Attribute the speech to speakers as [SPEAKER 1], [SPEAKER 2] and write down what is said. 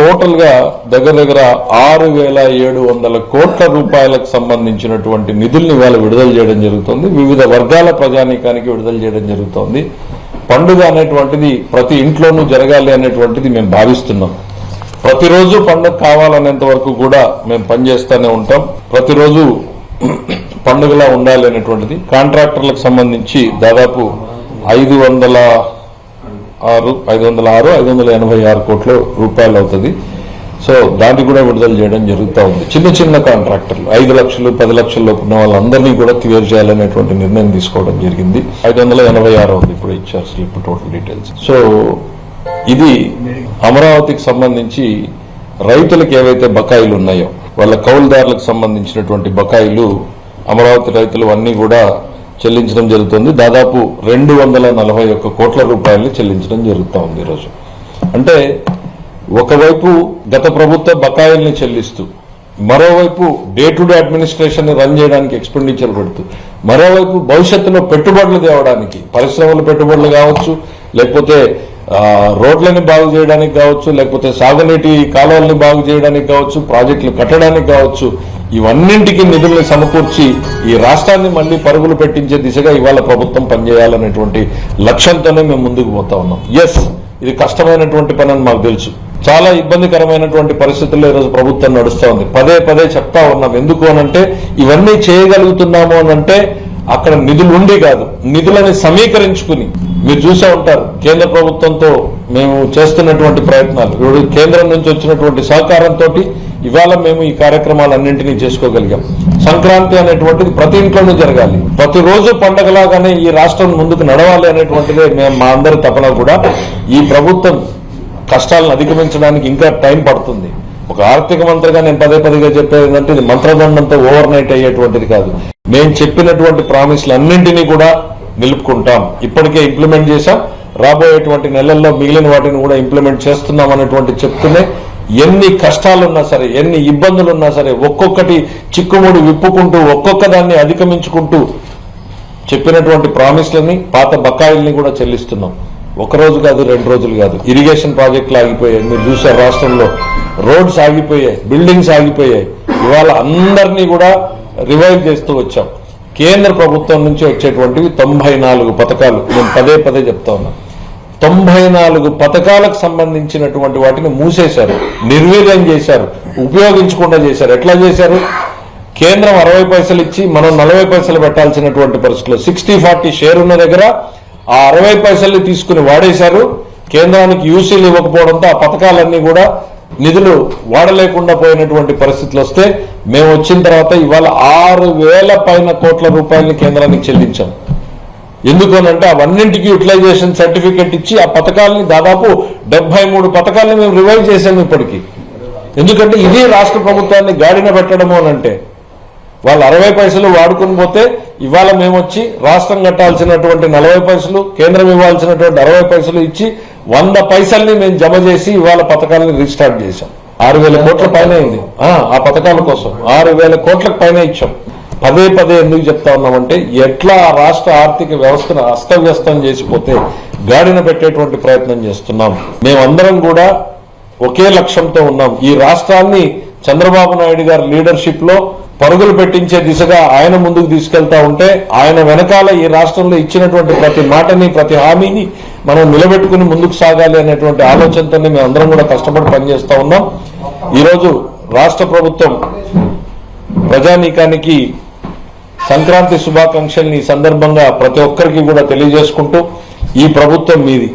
[SPEAKER 1] Total గా దగ్గర 6,700 కోట్ల రూపాయలకు సంబంధించినటువంటి నిధుల్ని ఇవాళ విడుదల చేయడం జరుగుతుంది. వివిధ వర్గాల ప్రజానీకానికి విడుదల చేయడం జరుగుతోంది. పండుగ అనేటువంటిది ప్రతి ఇంట్లోనూ జరగాలి అనేటువంటిది మేము భావిస్తున్నాం. ప్రతిరోజు పండుగ కావాలనేంత వరకు కూడా మేము పనిచేస్తూనే ఉంటాం. ప్రతిరోజు పండుగలా ఉండాలి అనేటువంటిది. కాంట్రాక్టర్లకు సంబంధించి దాదాపు 586 కోట్ల రూపాయలు అవుతుంది. సో దాన్ని కూడా విడుదల చేయడం జరుగుతూ ఉంది. చిన్న కాంట్రాక్టర్లు 5 లక్షలు 10 లక్షల్లో ఉన్న వాళ్ళందరినీ కూడా క్లియర్ చేయాలనేటువంటి నిర్ణయం తీసుకోవడం జరిగింది. 586 ఉంది ఇప్పుడు ఇచ్చారు స్లిప్ టోటల్ డీటెయిల్స్. సో ఇది అమరావతికి సంబంధించి రైతులకు ఏవైతే బకాయిలు ఉన్నాయో వాళ్ళ కౌలుదారులకు సంబంధించినటువంటి బకాయిలు అమరావతి రైతులు అన్ని కూడా చెల్లించడం జరుగుతుంది. దాదాపు 241 కోట్ల రూపాయలు చెల్లించడం జరుగుతూ ఉంది ఈరోజు. అంటే ఒకవైపు గత ప్రభుత్వ బకాయిల్ని చెల్లిస్తూ, మరోవైపు డే టు డే అడ్మినిస్ట్రేషన్ ని రన్ చేయడానికి ఎక్స్పెండిచర్ పెడుతూ, మరోవైపు భవిష్యత్తులో పెట్టుబడులు తేవడానికి పరిశ్రమల పెట్టుబడులు కావచ్చు, లేకపోతే రోడ్లని బాగు చేయడానికి కావచ్చు, లేకపోతే సాగునీటి కాలువల్ని బాగు చేయడానికి కావచ్చు, ప్రాజెక్టులు కట్టడానికి కావచ్చు, ఇవన్నింటికి నిధుల్ని సమకూర్చి ఈ రాష్ట్రాన్ని మళ్లీ పరుగులు పెట్టించే దిశగా ఇవాళ ప్రభుత్వం పనిచేయాలనేటువంటి లక్ష్యంతోనే మేము ముందుకు పోతా ఉన్నాం. ఎస్, ఇది కష్టమైనటువంటి పని అని మాకు తెలుసు. చాలా ఇబ్బందికరమైనటువంటి పరిస్థితుల్లో ఈరోజు ప్రభుత్వం నడుస్తూ ఉంది. పదే చెప్తా ఉన్నాం. ఎందుకు అనంటే ఇవన్నీ చేయగలుగుతున్నాము అనంటే అక్కడ నిధులు ఉండి కాదు, నిధులని సమీకరించుకుని. మీరు చూసే ఉంటారు కేంద్ర ప్రభుత్వంతో మేము చేస్తున్నటువంటి ప్రయత్నాలు. కేంద్రం నుంచి వచ్చినటువంటి సహకారంతో ఇవాళ మేము ఈ కార్యక్రమాలన్నింటినీ చేసుకోగలిగాం. సంక్రాంతి అనేటువంటిది ప్రతి ఇంట్లోనూ జరగాలి, ప్రతిరోజు పండగలాగానే ఈ రాష్ట్రం ముందుకు నడవాలి అనేటువంటిదే మేము మా అందరి తపన కూడా. ఈ ప్రభుత్వం కష్టాలను అధిగమించడానికి ఇంకా టైం పడుతుంది. ఒక ఆర్థిక మంత్రిగా నేను పదేగా చెప్పేది ఏంటంటే ఇది మంత్రదండంతో ఓవర్ నైట్ అయ్యేటువంటిది కాదు. మేము చెప్పినటువంటి ప్రామిస్లు అన్నింటినీ కూడా నిలుపుకుంటాం. ఇప్పటికే ఇంప్లిమెంట్ చేశాం. రాబోయేటువంటి నెలల్లో మిగిలిన వాటిని కూడా ఇంప్లిమెంట్ చేస్తున్నాం అనేటువంటి చెప్తూనే ఎన్ని కష్టాలున్నా సరే, ఎన్ని ఇబ్బందులున్నా సరే, ఒక్కొక్కటి చిక్కుముడి విప్పుకుంటూ ఒక్కొక్క దాన్ని అధిగమించుకుంటూ చెప్పినటువంటి ప్రామిస్లని, పాత బకాయిల్ని కూడా చెల్లిస్తున్నాం. ఒకరోజు కాదు, 2 రోజులు కాదు. ఇరిగేషన్ ప్రాజెక్టులు ఆగిపోయాయి, మీరు చూసారు రాష్ట్రంలో. రోడ్స్ ఆగిపోయాయి, బిల్డింగ్స్ ఆగిపోయాయి. ఇవాళ అందరినీ కూడా రివైవ్ చేస్తూ వచ్చాం. కేంద్ర ప్రభుత్వం నుంచి వచ్చేటువంటివి 94 పథకాలు. నేను పదే చెప్తా ఉన్నా. 94 పథకాలకు సంబంధించినటువంటి వాటిని మూసేశారు, నిర్వీర్యం చేశారు, ఉపయోగించకుండా చేశారు. ఎట్లా చేశారు? కేంద్రం 60 పైసలు ఇచ్చి మనం 40 పైసలు పెట్టాల్సినటువంటి పరిస్థితుల్లో 60-40 షేర్ ఉన్న దగ్గర ఆ 60 పైసల్ని తీసుకుని వాడేశారు. కేంద్రానికి యూసీలు ఇవ్వకపోవడంతో ఆ పథకాలన్నీ కూడా నిధులు వాడలేకుండా పోయినటువంటి పరిస్థితులు వస్తే మేము వచ్చిన తర్వాత ఇవాళ 6,000 పైన కోట్ల రూపాయలని కేంద్రానికి చెల్లించాం. ఎందుకనంటే అవన్నింటికి యూటిలైజేషన్ సర్టిఫికెట్ ఇచ్చి ఆ పథకాలని దాదాపు 73 పథకాలని మేము రివైవ్ చేశాము ఇప్పటికీ. ఎందుకంటే ఇది రాష్ట్ర ప్రభుత్వాన్ని గాడిన పెట్టడము అనంటే వాళ్ళు 60 పైసలు వాడుకుని పోతే ఇవాళ మేము వచ్చి రాష్ట్రం కట్టాల్సినటువంటి 40 పైసలు, కేంద్రం ఇవ్వాల్సినటువంటి 60 పైసలు ఇచ్చి 100 పైసల్ని మేము జమ చేసి ఇవాళ పథకాలను రీస్టార్ట్ చేశాం. 6,000 కోట్ల పైన అయింది. ఆ పథకాల కోసం 6,000 కోట్లకు పైన ఇచ్చాం. పదే ఎందుకు చెప్తా ఉన్నామంటే ఎట్లా రాష్ట్ర ఆర్థిక వ్యవస్థను అస్తవ్యస్తం చేసిపోతే గాడిన పెట్టేటువంటి ప్రయత్నం చేస్తున్నాం. మేమందరం కూడా ఒకే లక్ష్యంతో ఉన్నాం. ఈ రాష్ట్రాన్ని చంద్రబాబు నాయుడు గారి లీడర్షిప్ లో పరుగులు పెట్టించే దిశగా ఆయన ముందుకు తీసుకెళ్తా ఉంటే ఆయన వెనకాల ఈ రాష్ట్రంలో ఇచ్చినటువంటి ప్రతి మాటని, ప్రతి హామీని మనం నిలబెట్టుకుని ముందుకు సాగాలి అనేటువంటి ఆలోచనతోనే మేము అందరం కూడా కష్టపడి పనిచేస్తా ఉన్నాం. ఈరోజు రాష్ట్ర ప్రభుత్వం ప్రజానీకానికి సంక్రాంతి శుభాకాంక్షల్ని ఈ సందర్భంగా ప్రతి ఒక్కరికి కూడా తెలియజేసుకుంటూ ఈ ప్రభుత్వం మీది,